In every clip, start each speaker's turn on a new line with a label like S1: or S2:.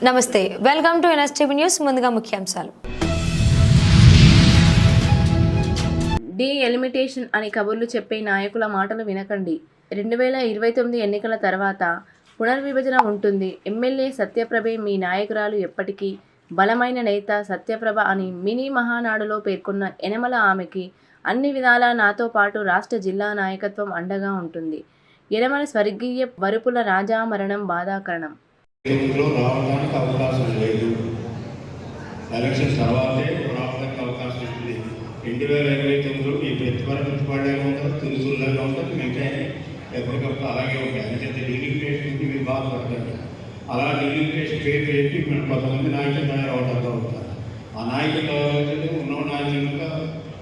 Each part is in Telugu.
S1: నమస్తే, వెల్కమ్ టు ఎన్ఎస్టీవీ న్యూస్. ముందుగా ముఖ్యాంశాలు.
S2: ఎలిమిటేషన్ అని కబుర్లు చెప్పే నాయకుల మాటలు వినకండి. 2029 ఎన్నికల తర్వాత పునర్విభజన ఉంటుంది. ఎమ్మెల్యే సత్యప్రభే మీ నాయకురాలు. ఎప్పటికీ బలమైన నేత సత్యప్రభ అని మినీ మహానాడులో పేర్కొన్న యనమల ఆమెకి అన్ని విధాలా నాతో పాటు రాష్ట్ర జిల్లా నాయకత్వం అండగా ఉంటుంది. యనమల స్వర్గీయ వరుపుల రాజా మరణం బాధాకరణం.
S3: రావడానికి అవకాశం లేదు. ఎలక్షన్ తర్వాతే రావడానికి అవకాశం ఉంది. 2029లో మీ ప్రతిపాదనగా ఉంటుంది, తులుసులాగా ఉంటుంది. మిగతా ఎప్పటికప్పుడు అలాగే ఉంటాయి. అందుకే డెలిమిటేషన్ మీరు బాధపడతారు. అలా డెలిమిటేషన్ పేరు చెప్పి మనం కొంతమంది నాయకులు తయారవడంతో ఉంటారు. ఆ నాయకులు ఉన్న నాయకులుగా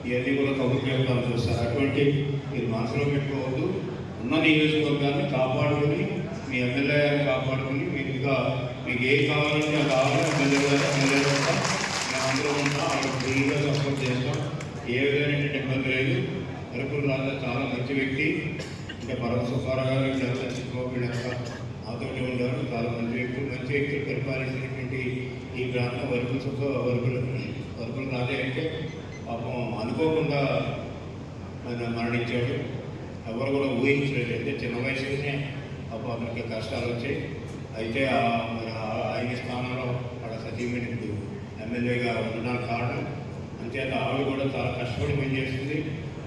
S3: ఇవన్నీ కూడా కబుర్లు చెప్తాను చూస్తారు. అటువంటి మీరు మనసులో పెట్టుకోవద్దు. ఉన్న నియోజకవర్గాన్ని కాపాడుకొని మీ ఎమ్మెల్యే గారిని కాపాడుకొని మీరు ఇంకా మీకు ఏం కావాలంటే కావాలి ఎమ్మెల్యే మేము అందరూ ఉంటాం. వాళ్ళకి ఫుల్గా సపోర్ట్ చేస్తాం. ఏ విధమైన ఇబ్బంది లేదు. వరుపుల రాజా చాలా మంచి వ్యక్తి. అంటే పరమ సుబ్బారావు గారు నాతో ఉండేవారు. చాలా మంచి వ్యక్తులు పరిపాలించినటువంటి ఈ ప్రాంతం వరుపుల రాజా అంటే పాపం అనుకోకుండా మరణించాడు. ఎవరు కూడా ఊహించలేదు. అయితే చిన్న వయసులోనే అప్పుడు అతనికి కష్టాలు వచ్చాయి. అయితే ఆయన స్థానంలో అక్కడ సతీమణి ఎమ్మెల్యేగా ఉండడానికి కారణం. అంతేత ఆవిడ కూడా చాలా కష్టపడి పనిచేసింది.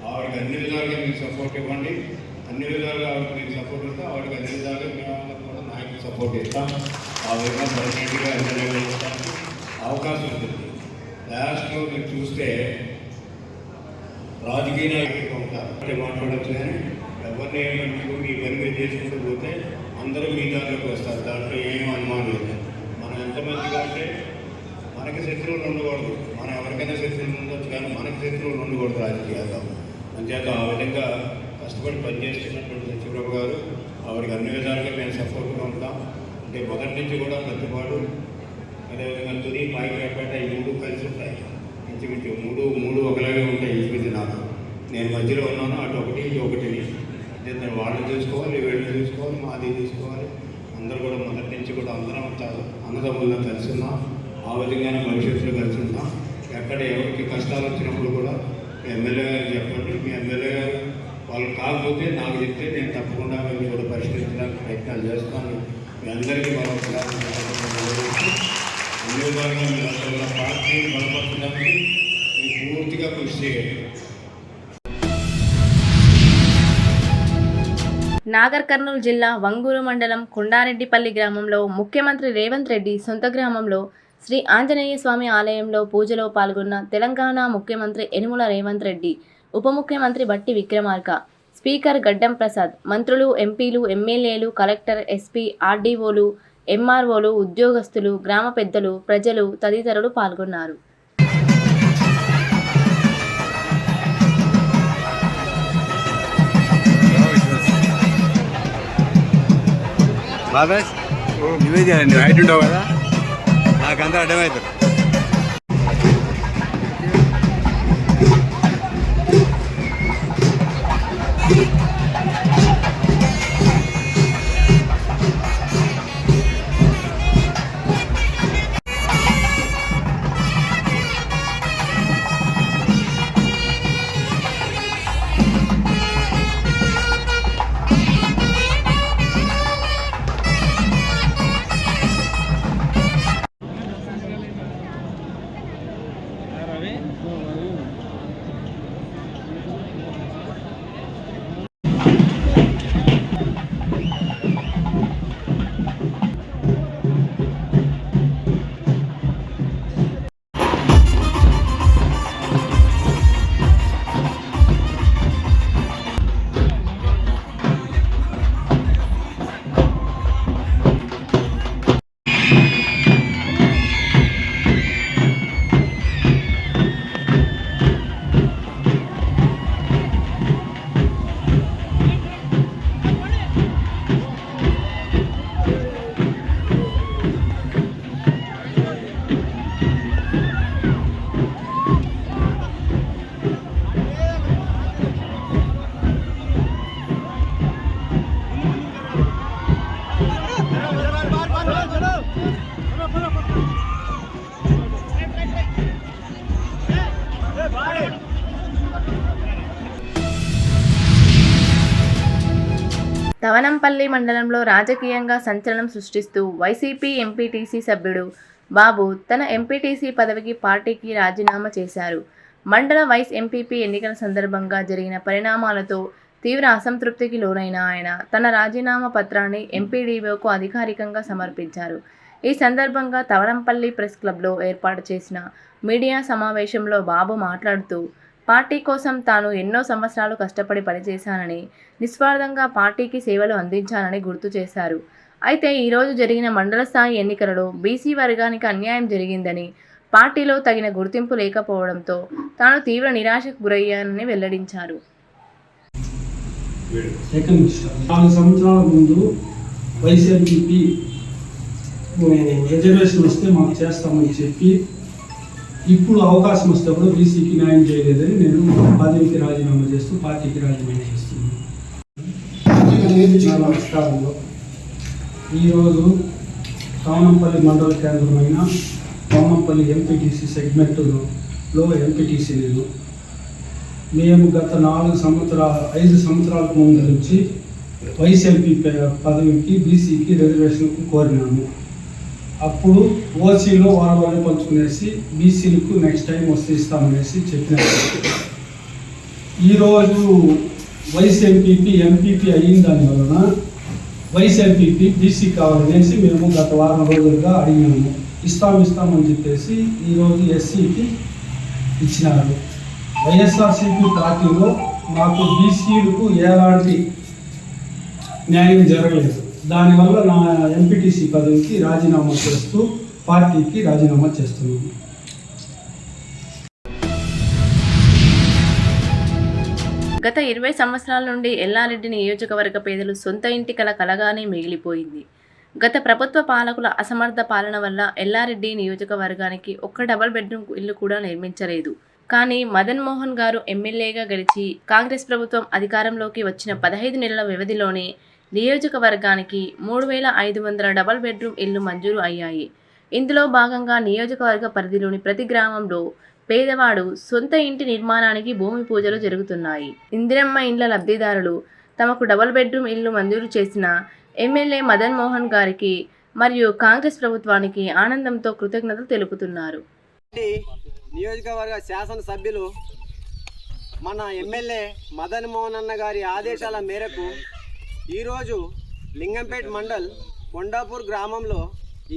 S3: ఆవిడకి అన్ని విధాలుగా మీకు సపోర్ట్ ఇవ్వండి. అన్ని విధాలుగా ఆవిడకి మీకు సపోర్ట్ ఇస్తాం. ఆవిడకి అన్ని విధాలుగా మేము కూడా నాయకులు సపోర్ట్ ఇస్తాం. ఆ విధంగా పర్మనెంట్గా ఎమ్మెల్యేగా ఇస్తానికి అవకాశం ఉంటుంది. లాస్ట్లో మీరు చూస్తే రాజకీయ నాయకులుగా ఉంటారు. మాట్లాడచ్చు కానీ ఎవరిని ఏమంటూ మీ పని మీరు చేసుకుంటూ పోతే అందరూ మీ దాంట్లోకి వస్తారు. దాంట్లో ఏం అనుమానం లేదు. మనం ఎంతమందిగా అంటే మనకి శత్రువులు ఉండకూడదు. మనం ఎవరికైనా శత్రువులు ఉండొచ్చు కానీ మనకి శత్రువులు ఉండకూడదు రాజకీయాల్లో. అంతేత ఆ విధంగా కష్టపడి పనిచేస్తున్నటువంటి సత్యప్రభ గారు ఆవిడకి అన్ని విధాలుగా మేము సపోర్ట్గా ఉంటాం. అంటే మొదటి నుంచి కూడా ప్రతిపాడు అదేవిధంగా తుని పాయిపేట ఈ మూడు కలిసి ఉంటాయి. ఇంచుమించు మూడు ఒకలాగే ఉంటాయి. ఇంచుమించు నాకు నేను మధ్యలో ఉన్నాను. అటు ఒకటి ఇటు ఒకటిని అంటే వాళ్ళు చూసుకోవాలి, వీళ్ళు చూసుకోవాలి, మాది చూసుకోవాలి. అందరూ కూడా మొదటి నుంచి కూడా అందరం అన్నదమ్ముల్లో కలిసి ఉన్నాం. ఆ విధంగానే భవిష్యత్తులో కలిసి ఉన్నాం. ఎక్కడ ఎవరికి కష్టాలు వచ్చినప్పుడు కూడా మీ ఎమ్మెల్యే గారు చెప్పండి. మీ ఎమ్మెల్యే గారు వాళ్ళు కాకపోతే నాకు చెప్తే నేను తప్పకుండా మేము కూడా పరిష్కరించడానికి ప్రయత్నాలు చేస్తాను. మీ అందరికీ మనం అన్ని విధాలుగా మీరు అందరూ పార్టీని బలపరచడానికి మీరు పూర్తిగా కృషి చేయండి.
S2: నాగర్ కర్నూలు జిల్లా వంగూరు మండలం కొండారెడ్డిపల్లి గ్రామంలో ముఖ్యమంత్రి రేవంత్ రెడ్డి సొంత గ్రామంలో శ్రీ ఆంజనేయ స్వామి ఆలయంలో పూజలో పాల్గొన్న తెలంగాణ ముఖ్యమంత్రి యనమల రేవంత్ రెడ్డి, ఉప ముఖ్యమంత్రి బట్టి విక్రమార్క, స్పీకర్ గడ్డం ప్రసాద్, మంత్రులు, ఎంపీలు, ఎమ్మెల్యేలు, కలెక్టర్, ఎస్పీ, ఆర్డీఓలు, ఎంఆర్ఓలు, ఉద్యోగస్తులు, గ్రామ పెద్దలు, ప్రజలు తదితరులు పాల్గొన్నారు.
S4: బాబాయ్ నువ్వే చేయండి. హైట్ ఉండవు కదా, నాకంతా అర్థమవుతుంది.
S2: తవనంపల్లి మండలంలో రాజకీయంగా సంచలనం సృష్టిస్తూ వైసీపీ ఎంపీటీసీ సభ్యుడు బాబు తన ఎంపీటీసీ పదవికి పార్టీకి రాజీనామా చేశారు. మండల వైస్ ఎంపీపీ ఎన్నికల సందర్భంగా జరిగిన పరిణామాలతో తీవ్ర అసంతృప్తికి లోనైన ఆయన తన రాజీనామా పత్రాన్ని ఎంపీడీఓకు అధికారికంగా సమర్పించారు. ఈ సందర్భంగా తవనంపల్లి ప్రెస్ క్లబ్లో ఏర్పాటు చేసిన మీడియా సమావేశంలో బాబు మాట్లాడుతూ పార్టీ కోసం తాను ఎన్నో సంవత్సరాలు కష్టపడి పనిచేశానని, నిస్వార్థంగా పార్టీకి సేవలు అందించానని గుర్తు చేశారు. అయితే ఈరోజు జరిగిన మండల స్థాయి ఎన్నికలలో బీసీ వర్గానికి అన్యాయం జరిగిందని, పార్టీలో తగిన గుర్తింపు లేకపోవడంతో తాను తీవ్ర నిరాశకు గురయ్యానని వెల్లడించారు.
S5: 4 సంవత్సరాల ముందు వైసీపీ రిజర్వేషన్ వస్తే మాకు చేస్తామని చెప్పి ఇప్పుడు అవకాశం వస్తే కూడా బీసీకి న్యాయం చేయలేదని నేను పదవికి రాజీనామా చేస్తూ పార్టీకి రాజీనామా చేస్తున్నాను. నమస్కారంలో ఈరోజు తవనంపల్లి మండల కేంద్రమైన తవనంపల్లి ఎంపీటీసీ సెగ్మెంట్లో ఎంపీటీసీ నేను. మేము గత 5 సంవత్సరాలకు ముందు నుంచి వైసీపీ పదవికి బీసీకి రిజర్వేషన్కు కోరినాము. అప్పుడు ఓసీలో వాళ్ళే పంచుకునేసి బీసీలకు నెక్స్ట్ టైం వస్తే ఇస్తామనేసి చెప్పినారు. ఈరోజు వైసీపీ ఎంపీపీ అయిన దాని వలన వైసీపీ బీసీ కావాలనేసి మేము గత వారం రోజులుగా అడిగినాము. ఇస్తామని చెప్పేసి ఈరోజు ఎస్సీకి ఇచ్చినారు. వైఎస్ఆర్సీపీ పార్టీలో మాకు బీసీలకు ఎలాంటి న్యాయం జరగలేదు. దానివల్ల నా ఎంపీటీసీ పదవికి రాజీనామా చేస్తూ పార్టీకి రాజీనామా చేస్తున్నాను.
S2: గత 20 సంవత్సరాల నుండి ఎల్లారెడ్డి నియోజకవర్గ పేదలు సొంత ఇంటి కలగానే మిగిలిపోయింది. గత ప్రభుత్వ పాలకుల అసమర్థ పాలన వల్ల ఎల్లారెడ్డి నియోజకవర్గానికి ఒక్క డబుల్ బెడ్రూమ్ ఇల్లు కూడా నిర్మించలేదు. కానీ మదన్ మోహన్ గారు ఎమ్మెల్యేగా గెలిచి కాంగ్రెస్ ప్రభుత్వం అధికారంలోకి వచ్చిన 15 నెలల వ్యవధిలోనే నియోజకవర్గానికి 3500 డబుల్ బెడ్రూమ్ ఇళ్లు మంజూరు అయ్యాయి. ఇందులో భాగంగా నియోజకవర్గ పరిధిలోని ప్రతి గ్రామంలో పేదవాడు సొంత ఇంటి నిర్మాణానికి భూమి పూజలు జరుగుతున్నాయి. ఇందిరమ్మ ఇండ్ల లబ్ధిదారులు తమకు డబుల్ బెడ్రూమ్ ఇల్లు మంజూరు చేసిన ఎమ్మెల్యే మదన్ మోహన్ గారికి మరియు కాంగ్రెస్ ప్రభుత్వానికి ఆనందంతో కృతజ్ఞతలు తెలుపుతున్నారు.
S6: నియోజకవర్గ శాసనసభ్యులు మన ఎమ్మెల్యే మదన్ మోహన్ అన్న గారి ఆదేశాల మేరకు ఈరోజు లింగంపేట్ మండల్ కొండాపూర్ గ్రామంలో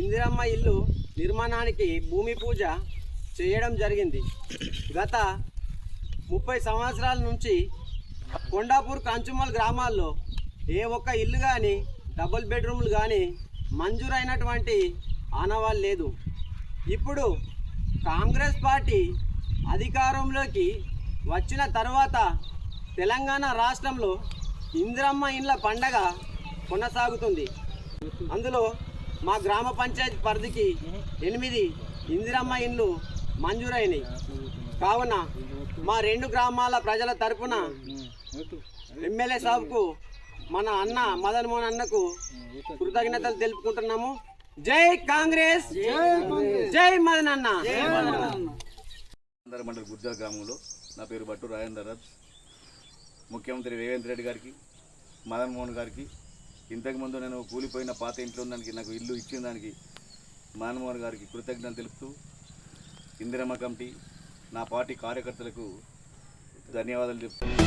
S6: ఇందిరమ్మ ఇల్లు నిర్మాణానికి భూమి పూజ చేయడం జరిగింది. గత 30 సంవత్సరాల నుంచి కొండాపూర్ కంచుమల్ గ్రామాల్లో ఏ ఒక్క ఇల్లు కానీ డబుల్ బెడ్రూమ్లు కానీ మంజూరైనటువంటి ఆనవాళ్ళు లేదు. ఇప్పుడు కాంగ్రెస్ పార్టీ అధికారంలోకి వచ్చిన తర్వాత తెలంగాణ రాష్ట్రంలో ఇందిరమ్మ ఇండ్ల పండగ కొనసాగుతుంది. అందులో మా గ్రామ పంచాయతీ పరిధికి 8 ఇందిరమ్మ ఇండ్లు మంజూరైనవి. కావున మా 2 గ్రామాల ప్రజల తరపున ఎమ్మెల్యే సాబ్కు మన అన్న మదన్ మోహన్ అన్నకు కృతజ్ఞతలు తెలుపుకుంటున్నాము. జై కాంగ్రెస్, జై మదన్ అన్న.
S4: మండలి గుర్జాల గ్రామంలో నా పేరు బట్టు రాజేందర్ రాజ్. ముఖ్యమంత్రి రేవంత్ రెడ్డి గారికి, మదన్ మోహన్ గారికి, ఇంతకుముందు నేను కూలిపోయిన పాత ఇంట్లో దానికి నాకు ఇల్లు ఇచ్చిన దానికి మదన్ మోహన్ గారికి కృతజ్ఞతలు తెలుపుతూ ఇందిరమ్మ కమిటీ నా పార్టీ కార్యకర్తలకు ధన్యవాదాలు చెప్తున్నాను.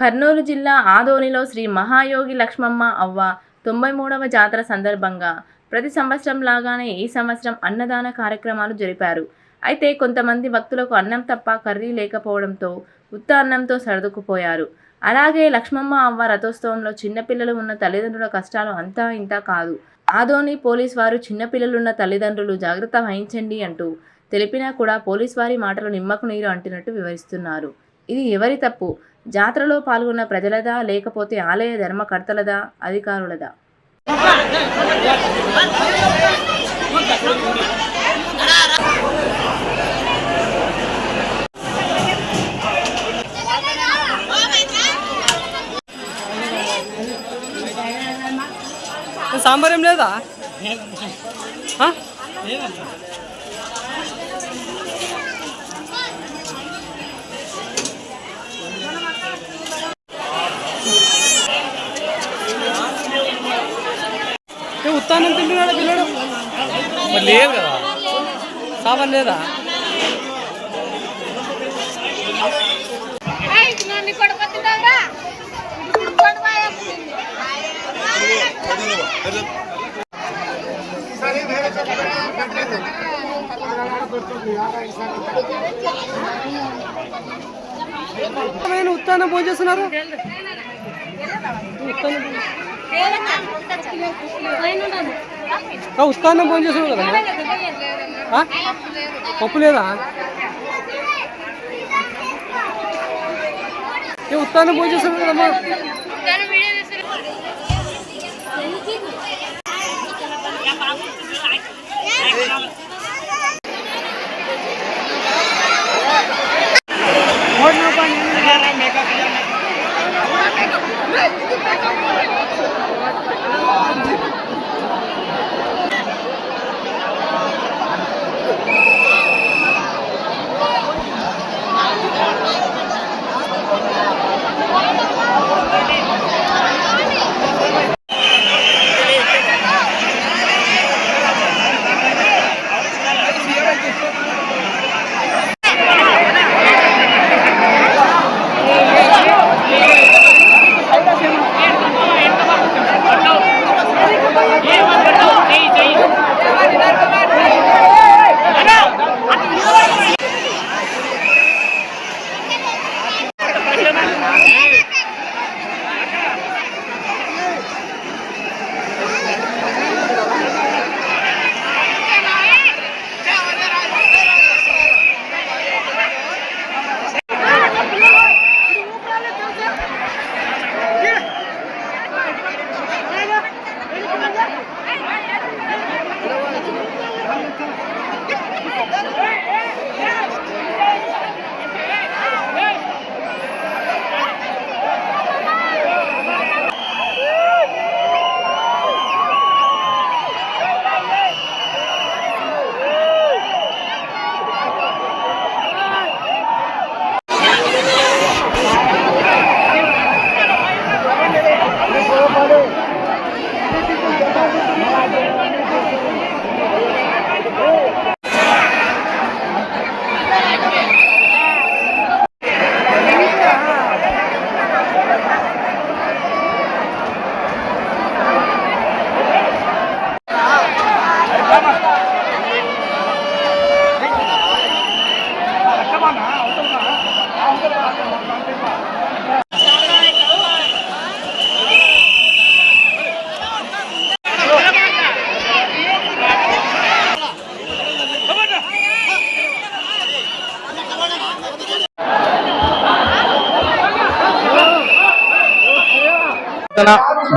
S2: కర్నూలు జిల్లా ఆదోనిలో శ్రీ మహాయోగి లక్ష్మమ్మ అవ్వ 93వ జాతర సందర్భంగా ప్రతి సంవత్సరం లాగానే ఈ సంవత్సరం అన్నదాన కార్యక్రమాలు జరిపారు. అయితే కొంతమంది భక్తులకు అన్నం తప్ప కర్రీ లేకపోవడంతో ఉత్త అన్నంతో సర్దుకుపోయారు. అలాగే లక్ష్మమ్మ అవ్వ రథోత్సవంలో చిన్నపిల్లలు ఉన్న తల్లిదండ్రుల కష్టాలు అంతా ఇంతా కాదు. ఆదోని పోలీస్ వారు చిన్నపిల్లలున్న తల్లిదండ్రులు జాగ్రత్త వహించండి అంటూ తెలిపినా కూడా పోలీస్ వారి మాటలు నిమ్మకు నీరు అంటినట్టు వివరిస్తున్నారు. ఇది ఎవరి తప్పు? జాతరలో పాల్గొన్న ప్రజలదా, లేకపోతే ఆలయ ధర్మకర్తలదా, అధికారులదా?
S7: సాంబార్ ఏం లేదా? ఉత్తానం తింటున్నాడు పిల్లడు మరి లేదు కదా సామాన్ లేదా ఉత్తానం ఫోన్ చేస్తున్నారు ఉత్తానం ఫోన్ చేస్తున్నారు కదా పప్పు లేదా ఉత్తానం ఫోన్ చేస్తున్నారు కదమ్మా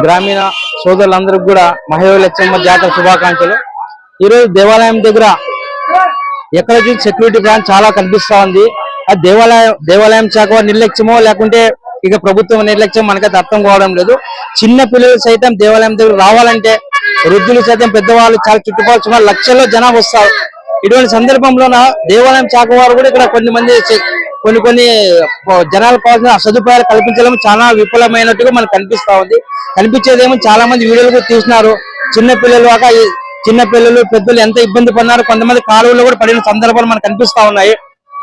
S7: గ్రామీణ సోదరులందరికీ కూడా మహేవలక్ష్మ జాతర శుభాకాంక్షలు. ఈరోజు దేవాలయం దగ్గర ఎక్కడ చూసి సెక్యూరిటీ ప్లాన్ చాలా కనిపిస్తా ఉంది. అది దేవాలయం శాఖ నిర్లక్ష్యమో లేకుంటే ఇక ప్రభుత్వం నిర్లక్ష్యం మనకైతే అర్థం కావడం లేదు. చిన్న పిల్లలు సైతం దేవాలయం దగ్గర రావాలంటే వృద్ధులు సైతం పెద్దవాళ్ళు చాలా చుట్టుపక్కల సుమారు లక్షల్లో జనాలు వస్తారు. ఇటువంటి సందర్భంలోన దేవాలయం శాఖ వారు కూడా ఇక్కడ కొన్ని జనాలకు కావాల్సిన సదుపాయాలు కల్పించడం చాలా విఫలమైనట్టుగా మనకు కనిపిస్తా ఉంది. కనిపించేదేమో చాలా మంది వీడియోలు కూడా తీసినారు. చిన్న పిల్లలు పెద్దలు ఎంత ఇబ్బంది పడినారు. కొంతమంది కాలువలో కూడా పడిన సందర్భాలు మనకు కనిపిస్తా ఉన్నాయి.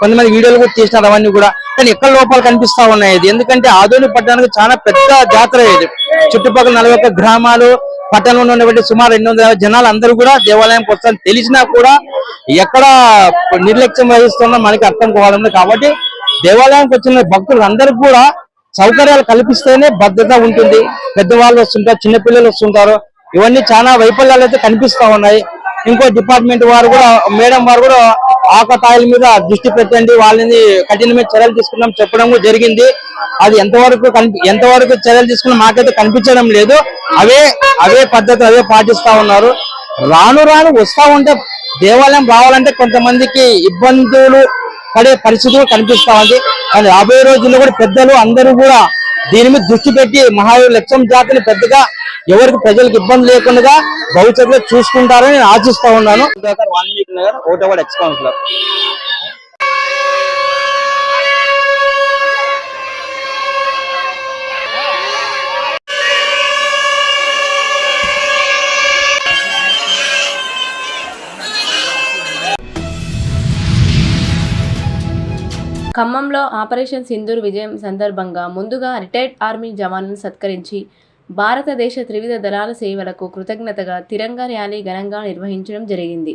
S7: కొంతమంది వీడియోలు కూడా తీసినారు అవన్నీ కూడా. కానీ ఎక్కడ లోపాలు కనిపిస్తా ఉన్నాయి. ఇది ఎందుకంటే ఆదోని పట్టణానికి చాలా పెద్ద జాతర ఇది. చుట్టుపక్కల 41 గ్రామాలు పట్టణంలో ఉన్నటువంటి సుమారు 200 జనాలు అందరూ కూడా దేవాలయంకి వస్తారని తెలిసినా కూడా ఎక్కడ నిర్లక్ష్యం వహిస్తున్నా మనకి అర్థం కావడం లేదు. కాబట్టి దేవాలయానికి వచ్చిన భక్తులందరికీ కూడా సౌకర్యాలు కల్పిస్తేనే భద్రత ఉంటుంది. పెద్దవాళ్ళు వస్తుంటారు, చిన్నపిల్లలు వస్తుంటారు. ఇవన్నీ చాలా వైఫల్యాలు అయితే కనిపిస్తా ఉన్నాయి. ఇంకో డిపార్ట్మెంట్ వారు కూడా మేడం వారు కూడా ఆకతాయిల మీద దృష్టి పెట్టండి, వాళ్ళని కఠినమైన చర్యలు తీసుకున్నాం చెప్పడం కూడా జరిగింది. అది ఎంతవరకు చర్యలు తీసుకున్నా మాకైతే కనిపించడం లేదు. అవే పద్ధతులు అవే పాటిస్తా ఉన్నారు. రాను వస్తా ఉంటే దేవాలయం రావాలంటే కొంతమందికి ఇబ్బందులు పడే పరిస్థితులు కనిపిస్తా ఉంది. కానీ రాబోయే రోజుల్లో కూడా పెద్దలు అందరూ కూడా దీని మీద దృష్టి పెట్టి మహాలక్ష్మి జాతరని పెద్దగా ఎవరికి ప్రజలకు ఇబ్బంది లేకుండా భవిష్యత్తులో చూసుకుంటారని నేను ఆశిస్తా ఉన్నాను. వాల్మీకి నగర్ ఓటవాడ ఎక్స్ కౌన్సిలర్.
S2: ఖమ్మంలో ఆపరేషన్ సింధూర్ విజయం సందర్భంగా ముందుగా రిటైర్డ్ ఆర్మీ జవాన్లను సత్కరించి భారతదేశ త్రివిధ దళాల సేవలకు కృతజ్ఞతగా తిరంగా ర్యాలీ ఘనంగా నిర్వహించడం జరిగింది.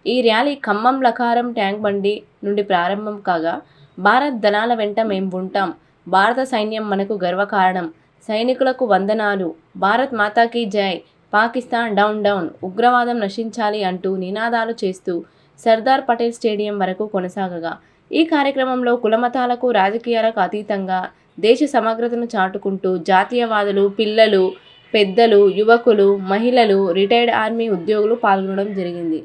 S2: ఈ ర్యాలీ ఖమ్మం లకారం ట్యాంక్ బండి నుండి ప్రారంభం కాగా, భారత్ దళాల వెంట మేం ఉంటాం, భారత సైన్యం మనకు గర్వకారణం, సైనికులకు వందనాలు, భారత్ మాతాకి జై, పాకిస్తాన్ డౌన్ డౌన్, ఉగ్రవాదం నశించాలి అంటూ నినాదాలు చేస్తూ సర్దార్ పటేల్ స్టేడియం వరకు కొనసాగగా, ఈ కార్యక్రమంలో కులమతాలకు రాజకీయాలకు అతీతంగా దేశ సమగ్రతను చాటుకుంటూ జాతీయవాదులు, పిల్లలు, పెద్దలు, యువకులు, మహిళలు, రిటైర్డ్ ఆర్మీ ఉద్యోగులు పాల్గొనడం జరిగింది.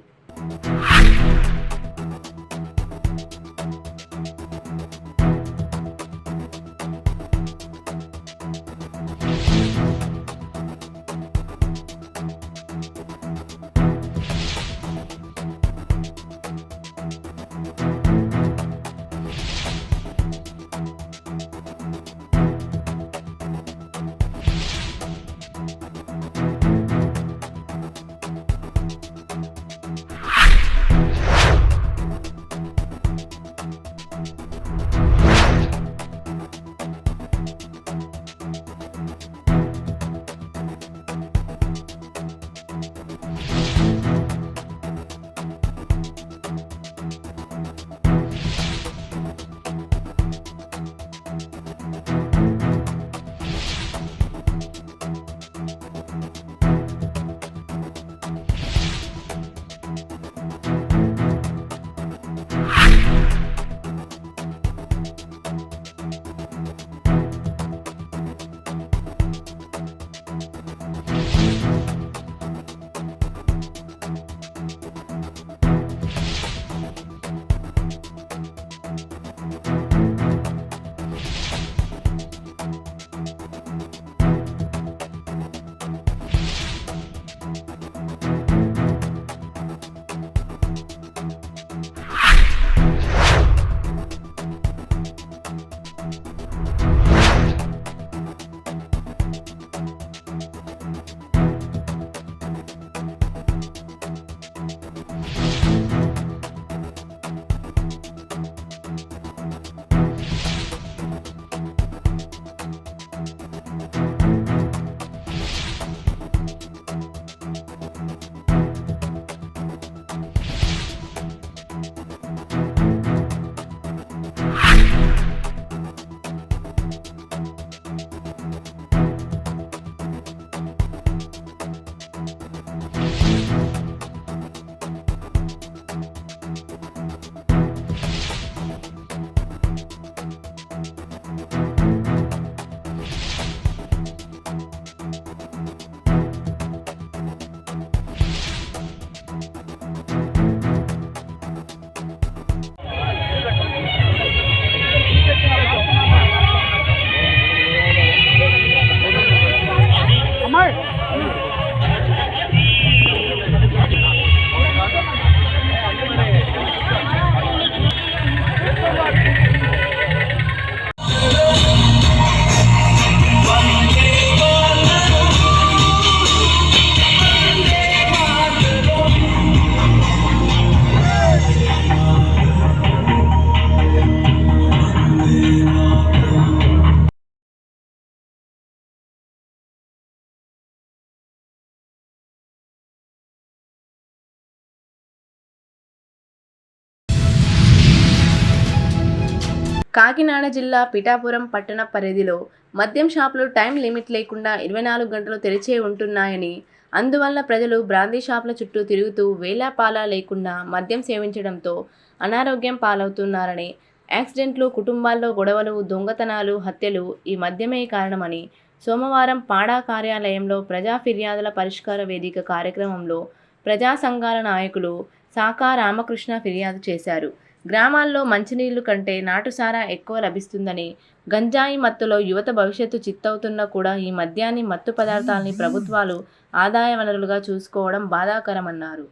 S2: కాకినాడ జిల్లా పిఠాపురం పట్టణ పరిధిలో మద్యం షాపులు టైం లిమిట్ లేకుండా 24 గంటలు తెరిచే ఉంటున్నాయని, అందువల్ల ప్రజలు బ్రాందీ షాపుల చుట్టూ తిరుగుతూ వేలాపాలా లేకుండా మద్యం సేవించడంతో అనారోగ్యం పాలవుతున్నారని, యాక్సిడెంట్లు, కుటుంబాల్లో గొడవలు, దొంగతనాలు, హత్యలు ఈ మద్యమే కారణమని సోమవారం పాడా కార్యాలయంలో ప్రజా ఫిర్యాదుల పరిష్కార వేదిక కార్యక్రమంలో ప్రజా సంఘాల నాయకులు సాకా రామకృష్ణ ఫిర్యాదు చేశారు. గ్రామాల్లో మంచినీళ్లు కంటే నాటుసారా ఎక్కువ లభిస్తుందని, గంజాయి మత్తులో యువత భవిష్యత్తు చిత్తవుతున్నా కూడా ఈ మద్యాన్ని, మత్తు పదార్థాలని ప్రభుత్వాలు ఆదాయ వనరులుగా చూసుకోవడం బాధాకరమన్నారు.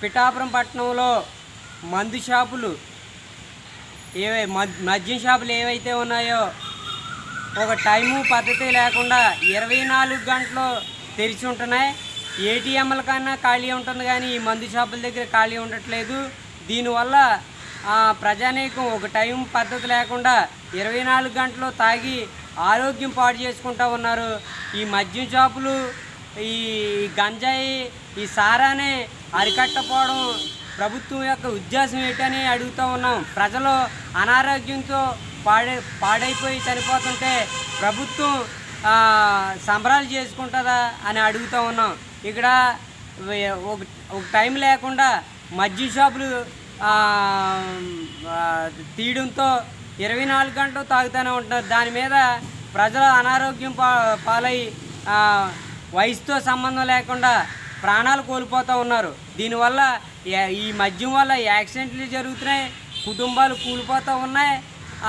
S6: పిఠాపురం పట్టణంలో మందు షాపులు మద్యం షాపులు ఏవైతే ఉన్నాయో ఒక టైము పద్ధతి లేకుండా 24 గంటలు తెరిచి ఉంటున్నాయి. ఏటీఎంల కన్నా ఖాళీ ఉంటుంది కానీ ఈ మందు షాపుల దగ్గర ఖాళీ ఉండట్లేదు. దీనివల్ల ప్రజానీకం ఒక టైం పద్ధతి లేకుండా 24 గంటలు తాగి ఆరోగ్యం పాడు చేసుకుంటూ ఉన్నారు. ఈ మద్యం షాపులు, ఈ గంజాయి, ఈ సారాని అరికట్టపోవడం ప్రభుత్వం యొక్క ఉద్దేశం ఏంటని అడుగుతూ ఉన్నాం. ప్రజలు అనారోగ్యంతో పాడైపోయి చనిపోతుంటే ప్రభుత్వం సంబరాలు చేసుకుంటుందా అని అడుగుతూ ఉన్నాం. ఇక్కడ ఒక టైం లేకుండా మద్యం షాపులు తీయడంతో 24 గంటలు తాగుతూనే ఉంటున్నారు. దాని మీద ప్రజలు అనారోగ్యం పాలై వయసుతో సంబంధం లేకుండా ప్రాణాలు కోల్పోతూ ఉన్నారు. దీనివల్ల ఈ మద్యం వల్ల యాక్సిడెంట్లు జరుగుతున్నాయి, కుటుంబాలు కూలిపోతూ ఉన్నాయి,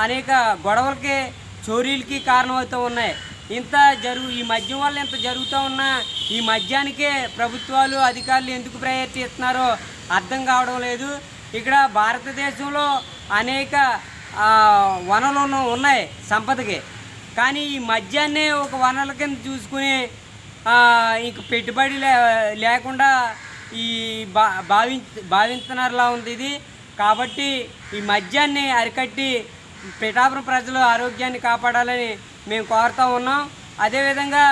S6: అనేక గొడవలకి చోరీలకి కారణమవుతూ ఉన్నాయి. ఈ మద్యం వల్ల ఇంత జరుగుతూ ఉన్నా ఈ మద్యానికే ప్రభుత్వాలు అధికారులు ఎందుకు ప్రయారిటీ ఇస్తున్నారో అర్థం కావడం లేదు. ఇక్కడ భారతదేశంలో అనేక వనరులు ఉన్నాయి సంపదకి, కానీ ఈ మద్యాన్ని ఒక వనరుల కింద చూసుకుని ఇంక పెట్టుబడి లేకుండా ఈ భావించినలా ఉంది ఇది. కాబట్టి ఈ మద్యాన్ని అరికట్టి పిఠాపురం ప్రజలు ఆరోగ్యాన్ని కాపాడాలని మేము కోరుతూ ఉన్నాం. అదేవిధంగా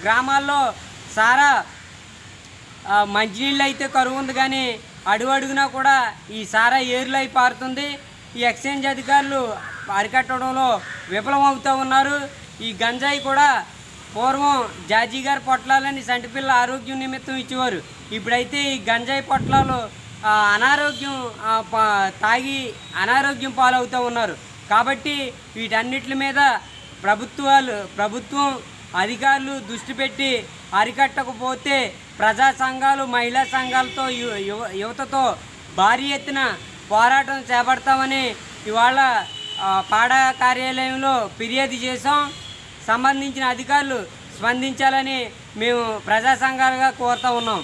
S6: గ్రామాల్లో సారా మంచినీళ్ళు అయితే కరువు ఉంది, కానీ అడుగునా కూడా ఈ సారా ఏరులు అయి పారుతుంది. ఈ ఎక్సైజ్ అధికారులు అరికట్టడంలో విఫలమవుతూ ఉన్నారు. ఈ గంజాయి కూడా పూర్వం జాజీ గారి పొట్లాలని సంటిపిల్ల ఆరోగ్యం నిమిత్తం ఇచ్చేవారు. ఇప్పుడైతే ఈ గంజాయి పొట్లాలు అనారోగ్యం తాగి అనారోగ్యం పాలవుతూ ఉన్నారు. కాబట్టి వీటన్నిటి మీద ప్రభుత్వం అధికారులు దృష్టి పెట్టి అరికట్టకపోతే ప్రజా సంఘాలు, మహిళా సంఘాలతో, యువతతో భారీ ఎత్తున పోరాటం చేపడతామని ఇవాళ పాడా కార్యాలయంలో ఫిర్యాదు చేసాం. సంబంధించిన అధికారులు స్పందించాలని మేము ప్రజా సంఘాలుగా కోరుతూ ఉన్నాం.